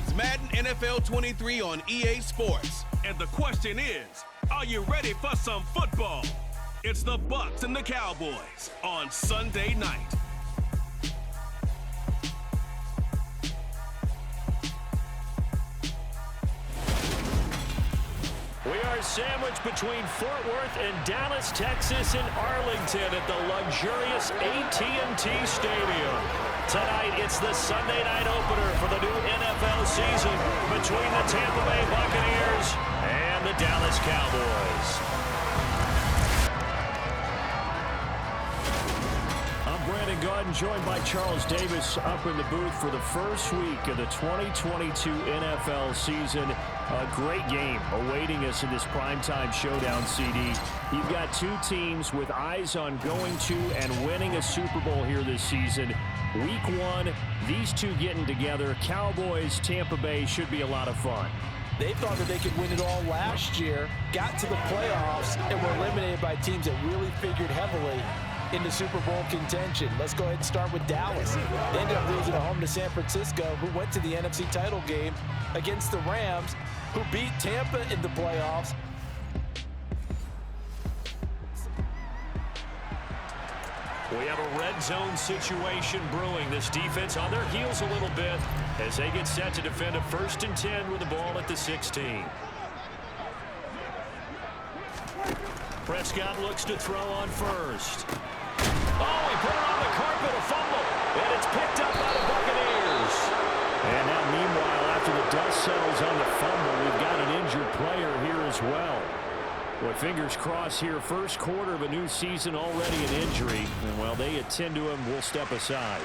It's Madden NFL 23 on EA Sports. And the question is, are you ready for some football? It's the Bucs and the Cowboys on Sunday night. We are sandwiched between Fort Worth and Dallas, Texas, and Arlington at the luxurious AT&T Stadium. Tonight, it's the Sunday night opener for the new NFL season between the Tampa Bay Buccaneers and the Dallas Cowboys. I'm Brandon Gaudin, joined by Charles Davis up in the booth for the first week of the 2022 NFL season. A great game awaiting us in this primetime showdown, CD. You've got two teams with eyes on going to and winning a Super Bowl here this season. Week one, these two getting together. Cowboys, Tampa Bay should be a lot of fun. They thought that they could win it all last year, got to the playoffs, and were eliminated by teams that really figured heavily into Super Bowl contention. Let's go ahead and start with Dallas. They ended up losing at home to San Francisco, who went to the NFC title game against the Rams, who beat Tampa in the playoffs. We have a red zone situation brewing. This defense on their heels a little bit as they get set to defend a 1st and 10 with the ball at the 16. Prescott looks to throw on first. Oh, he put it on the carpet, a fumble, and it's picked up by the Buccaneers. And now, meanwhile, after the dust settles on the fumble, we've got an injured player here as well. Boy, fingers crossed here, first quarter of a new season, already an injury. And while they attend to him, we'll step aside.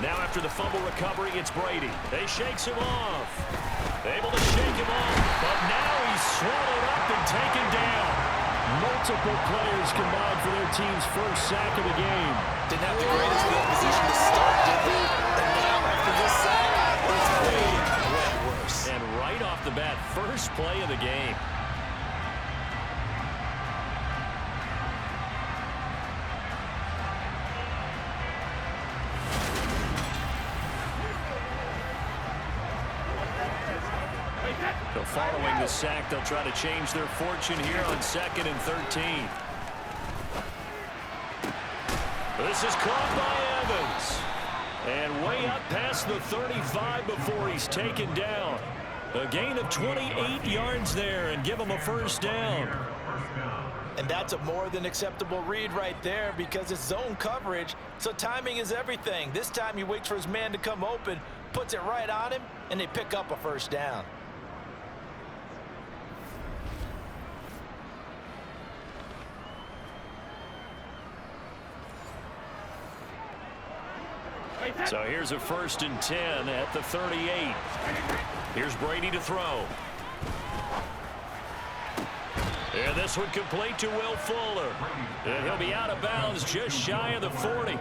Now after the fumble recovery, it's Brady. They shakes him off. Able to shake him off, but now he's swallowed up and taken down. Multiple players combined for their team's first sack of the game. Didn't have the greatest field position to start, did they? And now after this sack, it's way worse. And right off the bat, first play of the game. So following the sack, they'll try to change their fortune here on 2nd and 13. This is caught by Evans. And way up past the 35 before he's taken down. A gain of 28 yards there and give him a first down. And that's a more than acceptable read right there because it's zone coverage, so timing is everything. This time he waits for his man to come open, puts it right on him, and they pick up a first down. So here's a 1st and 10 at the 38. Here's Brady to throw. And this one complete to Will Fuller. And he'll be out of bounds just shy of the 40.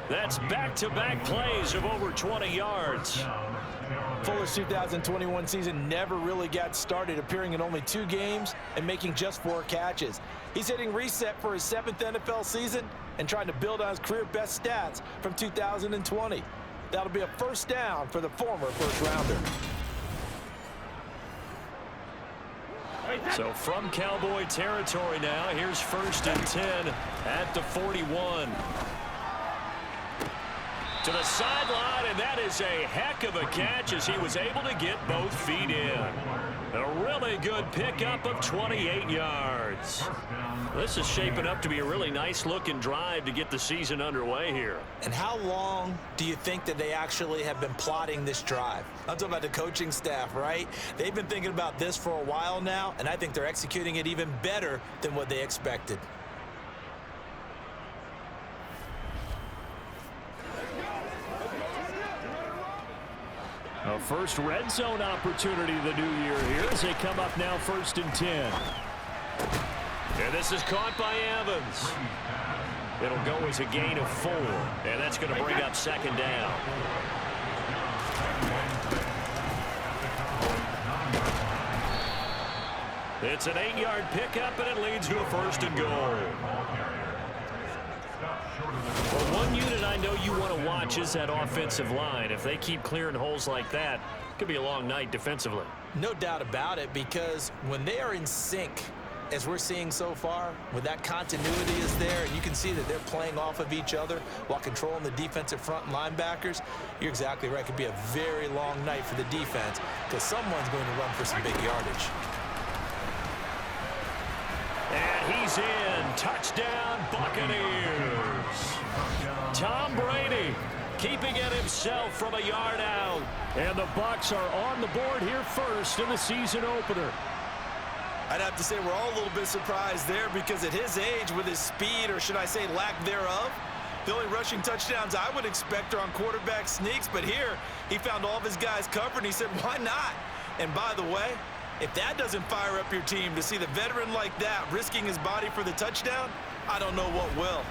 That's back-to-back plays of over 20 yards. Fuller's 2021 season never really got started, appearing in only 2 games and making just 4 catches. He's hitting reset for his 7th NFL season and trying to build on his career best stats from 2020. That'll be a first down for the former first-rounder. So from Cowboy territory now, here's 1st and 10 at the 41. To the sideline, and that is a heck of a catch as he was able to get both feet in. A really good pickup of 28 yards. This is shaping up to be a really nice-looking drive to get the season underway here. And how long do you think that they actually have been plotting this drive? I'm talking about the coaching staff, right? They've been thinking about this for a while now, and I think they're executing it even better than what they expected. A first red zone opportunity the new year here as they come up now 1st and 10. And this is caught by Evans. It'll go as a gain of 4, and that's going to bring up 2nd down. It's an 8-yard pickup, and it leads to a 1st and goal. Well, one unit I know you want to watch is that offensive line. If they keep clearing holes like that, it could be a long night defensively. No doubt about it, because when they are in sync, as we're seeing so far, when that continuity is there, and you can see that they're playing off of each other while controlling the defensive front linebackers, you're exactly right. It could be a very long night for the defense because someone's going to run for some big yardage. And he's in. Touchdown, Buccaneers. Tom Brady keeping it himself from a yard out. And the Bucs are on the board here first in the season opener. I'd have to say we're all a little bit surprised there because at his age, with his speed, or should I say lack thereof, the only rushing touchdowns I would expect are on quarterback sneaks. But here, he found all of his guys covered, and he said, why not? And by the way, if that doesn't fire up your team to see the veteran like that risking his body for the touchdown, I don't know what will.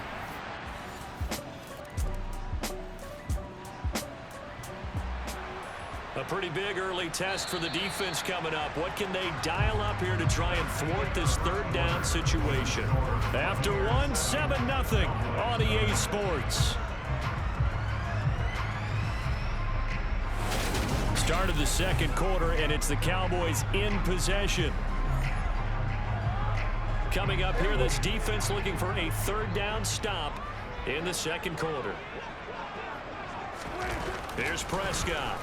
A pretty big early test for the defense coming up. What can they dial up here to try and thwart this 3rd down situation? After one, 7-0 on EA Sports. Start of the 2nd quarter, and it's the Cowboys in possession. Coming up here, this defense looking for a 3rd down stop in the 2nd quarter. Here's Prescott.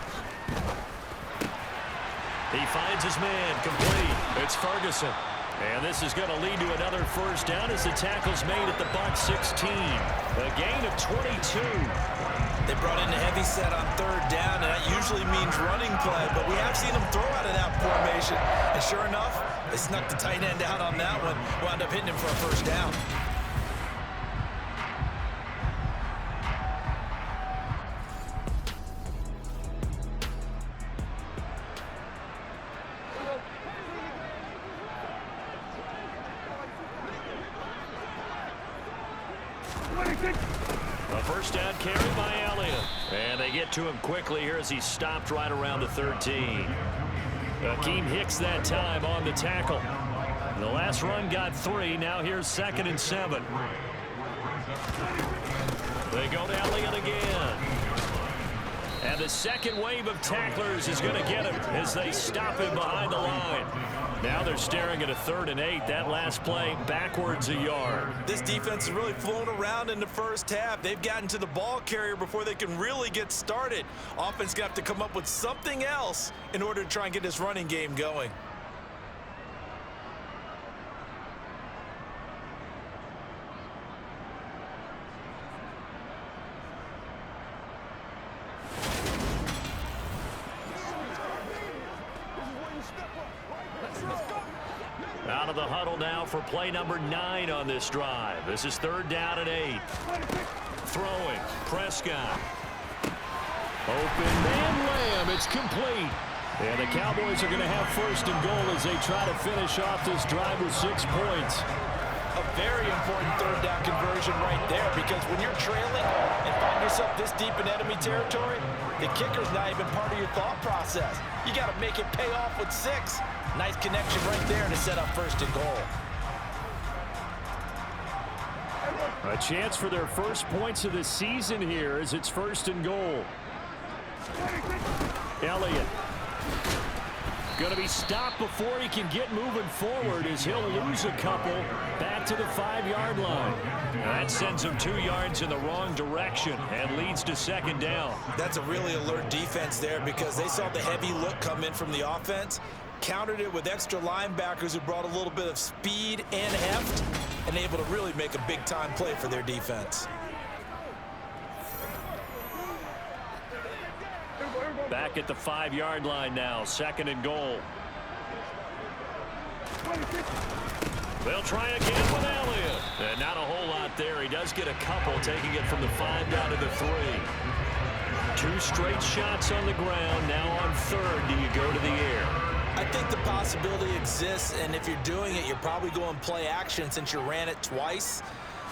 He finds his man, complete. It's Ferguson. And this is going to lead to another 1st down as the tackle's made at the Bucs 16. A gain of 22. They brought in a heavy set on 3rd down, and that usually means running play, but we have seen them throw out of that formation. And sure enough, they snuck the tight end out on that one, wound up hitting him for a 1st down. A 1st down carry by Elliott. And they get to him quickly here as he stopped right around the 13. Akeem Hicks that time on the tackle. The last run got 3. Now here's 2nd and 7. They go to Elliott again. And the second wave of tacklers is going to get him as they stop him behind the line. Now they're staring at a 3rd and 8. That last play backwards a yard. This defense is really flown around in the first half. They've gotten to the ball carrier before they can really get started. Offense going to have to come up with something else in order to try and get this running game going. Out of the huddle now for play number 9 on this drive. This is 3rd down and 8. Throwing, Prescott. Open man Lamb, it's complete. And the Cowboys are going to have 1st and goal as they try to finish off this drive with 6 points. A very important 3rd down conversion right there, because when you're trailing and find yourself this deep in enemy territory, the kicker's not even part of your thought process. You got to make it pay off with 6. Nice connection right there to set up 1st and goal. A chance for their first points of the season here as it's 1st and goal. Elliott going to be stopped before he can get moving forward as he'll lose a couple back to the 5-yard line. That sends him 2 yards in the wrong direction and leads to 2nd down. That's a really alert defense there because they saw the heavy look come in from the offense, countered it with extra linebackers who brought a little bit of speed and heft, and able to really make a big-time play for their defense. Back at the 5-yard line now, 2nd and goal. They'll try again with Elliott. And not a whole lot there. He does get a couple, taking it from the 5 down to the 3. 2 straight shots on the ground. Now on 3rd, do you go to the air? I think the possibility exists, and if you're doing it, you're probably going play action since you ran it twice.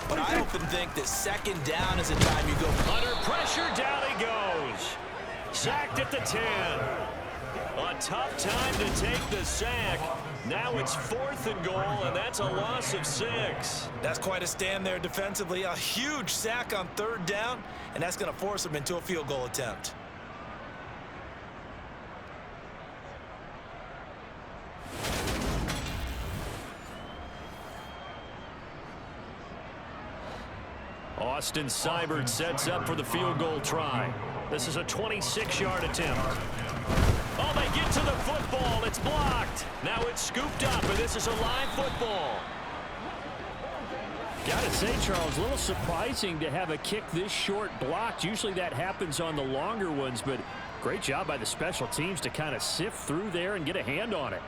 But I often think that 2nd down is a time you go. Under pressure, down he goes. Sacked at the 10. A tough time to take the sack. Now it's 4th and goal, and that's a loss of 6. That's quite a stand there defensively. A huge sack on 3rd down, and that's going to force them into a field goal attempt. Austin Seibert sets up for the field goal try. This is a 26-yard attempt. Oh, they get to the football. It's blocked. Now it's scooped up, and this is a live football. Gotta say, Charles, a little surprising to have a kick this short blocked. Usually that happens on the longer ones, but great job by the special teams to kind of sift through there and get a hand on it.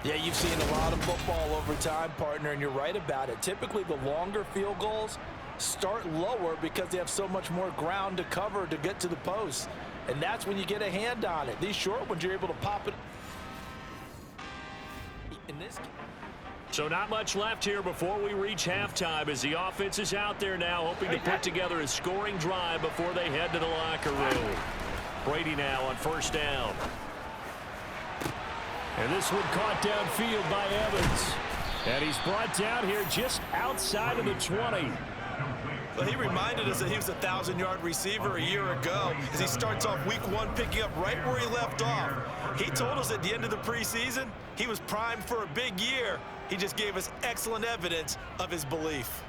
Yeah, you've seen a lot of football over time, partner, and you're right about it. Typically, the longer field goals start lower because they have so much more ground to cover to get to the post. And that's when you get a hand on it. These short ones, you're able to pop it. In this game. So not much left here before we reach halftime as the offense is out there now hoping to put together a scoring drive before they head to the locker room. Brady now on 1st down. And this one caught downfield by Evans. And he's brought down here just outside of the 20. Well, he reminded us that he was a 1,000-yard receiver a year ago as he starts off week 1 picking up right where he left off. He told us at the end of the preseason he was primed for a big year. He just gave us excellent evidence of his belief.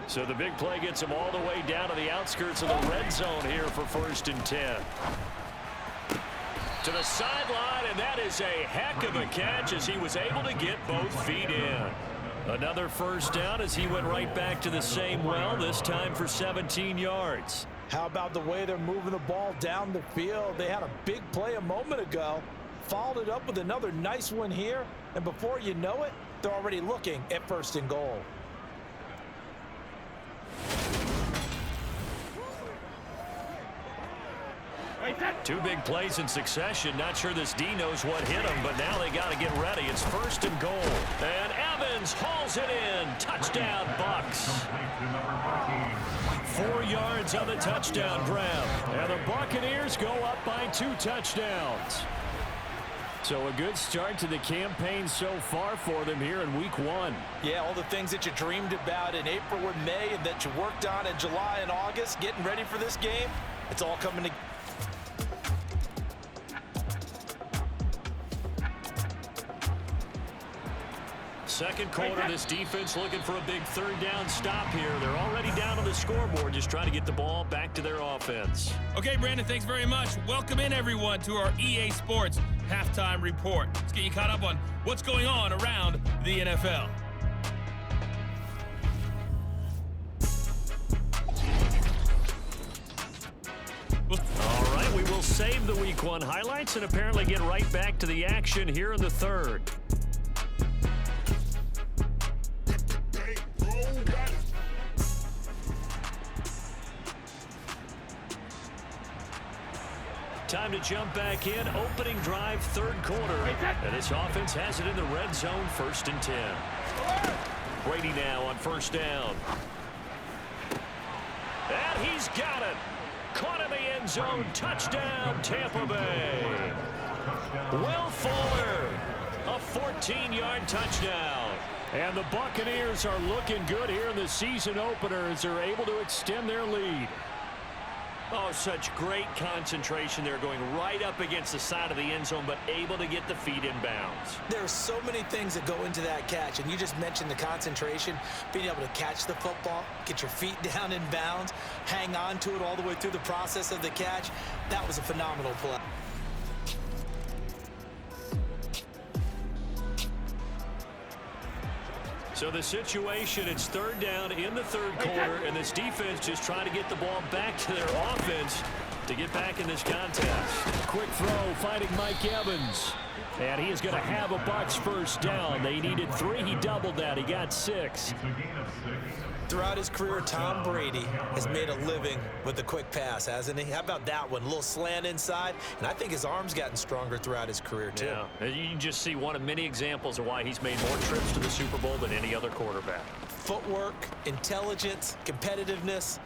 So the big play gets him all the way down to the outskirts of the red zone here for 1st and 10. To the sideline, and that is a heck of a catch as he was able to get both feet in. Another 1st down as he went right back to the same well, this time for 17 yards. How about the way they're moving the ball down the field? They had a big play a moment ago, followed it up with another nice one here, and before you know it, they're already looking at 1st and goal. Two big plays in succession. Not sure this D knows what hit him, but now they got to get ready. It's 1st and goal. And Evans hauls it in. Touchdown, Bucs. 4 yards on the touchdown grab. And the Buccaneers go up by 2 touchdowns. So a good start to the campaign so far for them here in week 1. Yeah, all the things that you dreamed about in April and May and that you worked on in July and August, getting ready for this game, it's all coming together. Second quarter, this defense looking for a big 3rd down stop here. They're already down on the scoreboard, just trying to get the ball back to their offense. Okay, Brandon, thanks very much. Welcome in, everyone, to our EA Sports Halftime Report. Let's get you caught up on what's going on around the NFL. All right, we will save the week 1 highlights and apparently get right back to the action here in the 3rd. Time to jump back in. Opening drive, 3rd quarter. And this offense has it in the red zone, 1st and 10. Brady now on 1st down. And he's got it. Caught in the end zone. Touchdown, Tampa Bay. Will Fuller, a 14-yard touchdown. And the Buccaneers are looking good here in the season opener as they're able to extend their lead. Oh, such great concentration there, going right up against the side of the end zone, but able to get the feet in bounds. There are so many things that go into that catch, and you just mentioned the concentration, being able to catch the football, get your feet down in bounds, hang on to it all the way through the process of the catch. That was a phenomenal play. So the situation, it's 3rd down in the 3rd quarter, and this defense just trying to get the ball back to their offense to get back in this contest. Quick throw, finding Mike Evans. And he is going to have a Bucs 1st down. They needed 3. He doubled that. He got 6. Throughout his career, Tom Brady has made a living with the quick pass, hasn't he? How about that one? A little slant inside, and I think his arm's gotten stronger throughout his career, too. Yeah, you can just see one of many examples of why he's made more trips to the Super Bowl than any other quarterback. footwork, intelligence, competitiveness.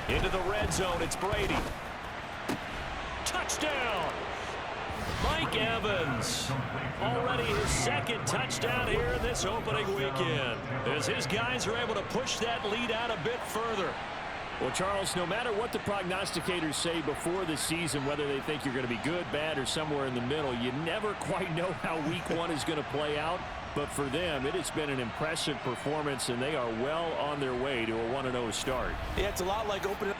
Into the red zone, it's Brady. Touchdown! Mike Evans. Already his second touchdown here in this opening weekend, as his guys are able to push that lead out a bit further. Well, Charles, no matter what the prognosticators say before the season, whether they think you're going to be good, bad, or somewhere in the middle, you never quite know how week one is going to play out. But for them, it has been an impressive performance, and they are well on their way to a 1-0 start. Yeah, it's a lot like opening.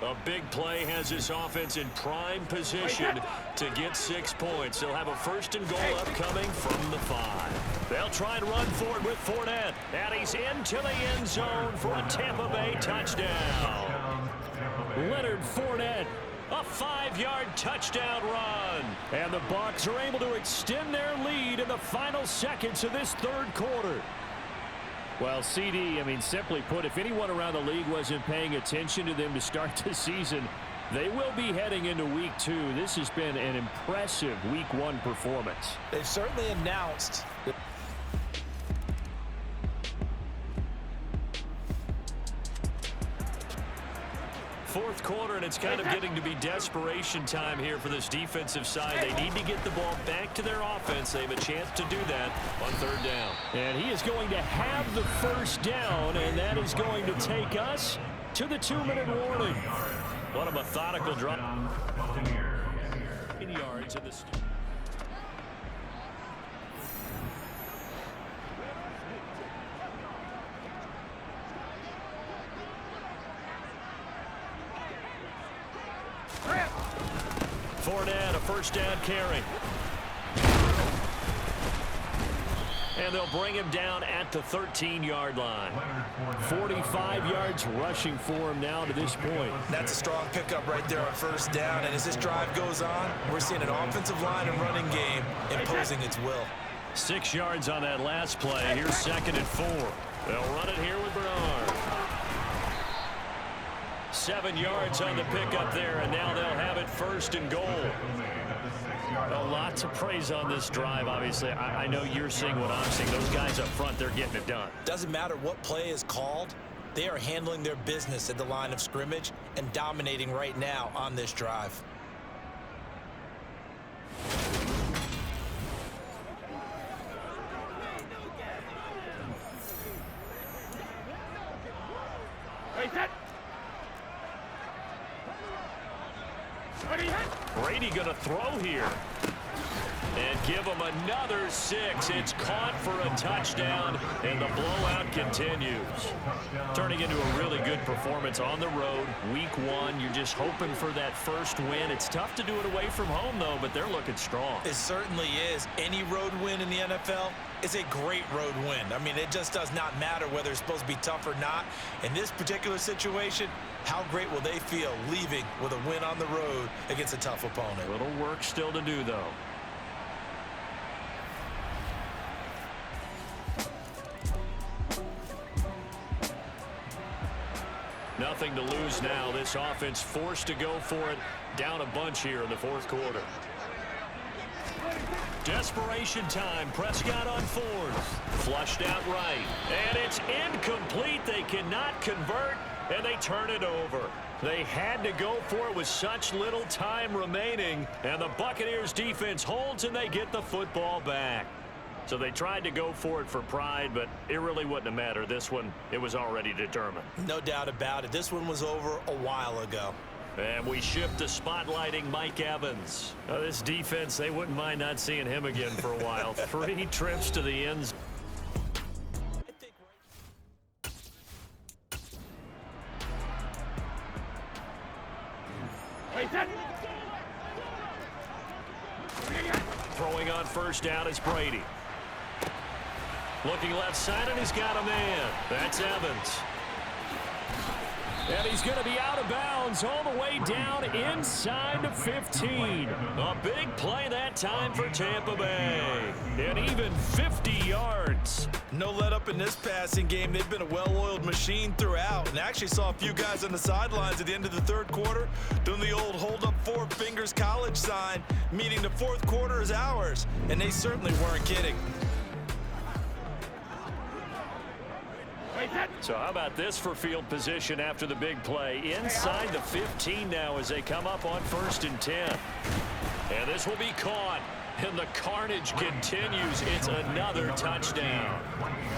A big play has this offense in prime position to get 6 points. They'll have a first and goal upcoming from the 5. They'll try and run for it with Fournette. And he's into the end zone for a Tampa Bay touchdown. Leonard Fournette, a 5-yard touchdown run. And the Bucs are able to extend their lead in the final seconds of this third quarter. Well, CD, I mean, simply put, if anyone around the league wasn't paying attention to them to start the season, they will be heading into week 2. This has been an impressive week 1 performance. They've certainly announced that. Fourth quarter, and it's kind of getting to be desperation time here for this defensive side. They need to get the ball back to their offense. They have a chance to do that on third down. And he is going to have the first down, and that is going to take us to the 2-minute warning. What a methodical drive. Yards in the 'Fournette, a first down carry. And they'll bring him down at the 13-yard line. 45 yards rushing for him now to this point. That's a strong pickup right there on first down. And as this drive goes on, we're seeing an offensive line and running game imposing its will. 6 yards on that last play. Here's 2nd and 4. They'll run it here with Bernard. 7 yards on the pickup there, and now they'll have it 1st and goal. A lot to praise on this drive, obviously. I know you're seeing what I'm seeing. Those guys up front, they're getting it done. Doesn't matter what play is called. They are handling their business at the line of scrimmage and dominating right now on this drive. Brady going to throw here. And give him another 6. It's caught for a touchdown, and the blowout continues. Turning into a really good performance on the road. Week 1, you're just hoping for that first win. It's tough to do it away from home, though, but they're looking strong. It certainly is. Any road win in the NFL is a great road win. I mean, it just does not matter whether it's supposed to be tough or not. In this particular situation, how great will they feel leaving with a win on the road against a tough opponent? A little work still to do, though. Nothing to lose now. This offense forced to go for it. Down a bunch here in the 4th quarter. Desperation time. Prescott on 4th. Flushed out right. And it's incomplete. They cannot convert, and they turn it over. They had to go for it with such little time remaining, and the Buccaneers defense holds, and they get the football back. So they tried to go for it for pride, but it really wouldn't have mattered. This one, it was already determined. No doubt about it. This one was over a while ago. And we shift to spotlighting Mike Evans. This defense, they wouldn't mind not seeing him again for a while. 3 trips to the end zone. Throwing on first down is Brady. Looking left side, and he's got a man. That's Evans. And he's going to be out of bounds all the way down inside the 15. A big play that time for Tampa Bay. And even 50 yards. No let up in this passing game. They've been a well-oiled machine throughout. And I actually saw a few guys on the sidelines at the end of the third quarter doing the old hold up four fingers college sign, meaning the fourth quarter is ours. And they certainly weren't kidding. So how about this for field position after the big play? Inside the 15 now as they come up on 1st and 10. And this will be caught. And the carnage continues. It's another touchdown.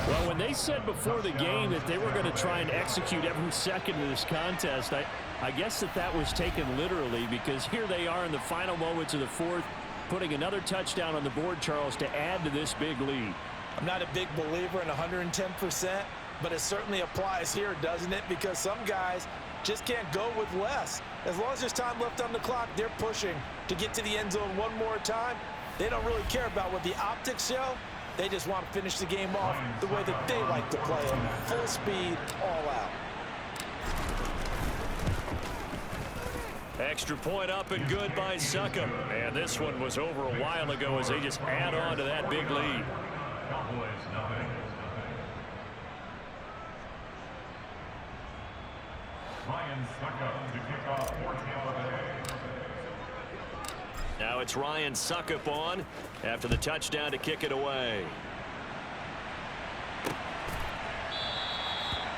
Well, when they said before the game that they were going to try and execute every second of this contest, I guess that was taken literally, because here they are in the final moments of the fourth, putting another touchdown on the board, Charles, to add to this big lead. I'm not a big believer in 110%, but it certainly applies here, doesn't it? Because some guys just can't go with less. As long as there's time left on the clock, they're pushing to get to the end zone one more time. They don't really care about what the optics show. They just want to finish the game off the way that they like to play it. Full speed, all out. Extra point up and good by Succop. And this one was over a while ago as they just add on to that big lead. Now it's Ryan Succop on after the touchdown to kick it away.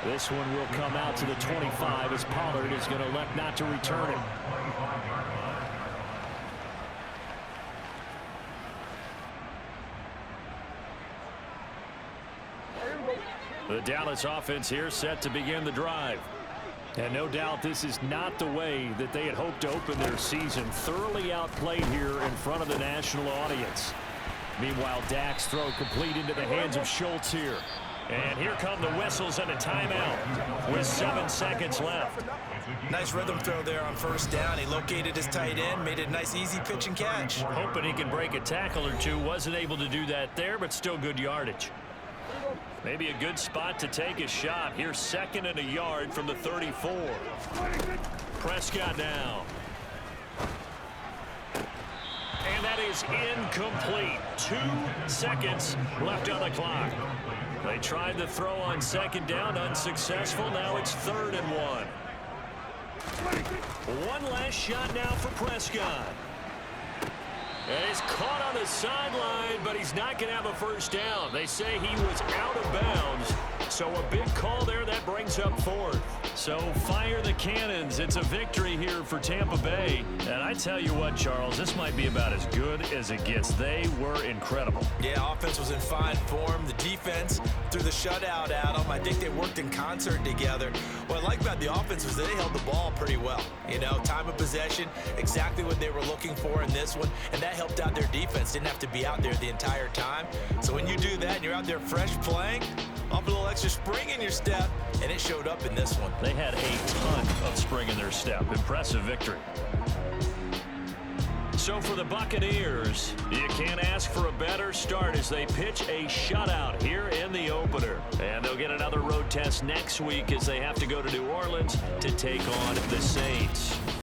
This one will come out to the 25 as Pollard is going to elect not to return it. The Dallas offense here set to begin the drive. And no doubt this is not the way that they had hoped to open their season. Thoroughly outplayed here in front of the national audience. Meanwhile, Dak's throw complete into the hands of Schultz here. And here come the whistles and a timeout with 7 seconds left. Nice rhythm throw there on 1st down. He located his tight end, made it a nice easy pitch and catch. Hoping he can break a tackle or two. Wasn't able to do that there, but still good yardage. Maybe a good spot to take a shot. Here's 2nd and a yard from the 34. Prescott now. And that is incomplete. 2 seconds left on the clock. They tried the throw on 2nd down, unsuccessful. Now it's 3rd and 1. One last shot now for Prescott. And he's caught on the sideline, but he's not going to have a 1st down. They say he was out of bounds. So a big call there that brings up 4th. So fire the cannons. It's a victory here for Tampa Bay. And I tell you what, Charles, this might be about as good as it gets. They were incredible. Yeah, offense was in fine form. The defense threw the shutout at them. I think they worked in concert together. What I like about the offense was they held the ball pretty well. You know, time of possession, exactly what they were looking for in this one. And that helped out their defense. Didn't have to be out there the entire time. So when you do that and you're out there fresh playing, off a little extra spring in your step, and it showed up in this one. They had a ton of spring in their step. Impressive victory. So for the Buccaneers, you can't ask for a better start as they pitch a shutout here in the opener. And they'll get another road test next week as they have to go to New Orleans to take on the Saints.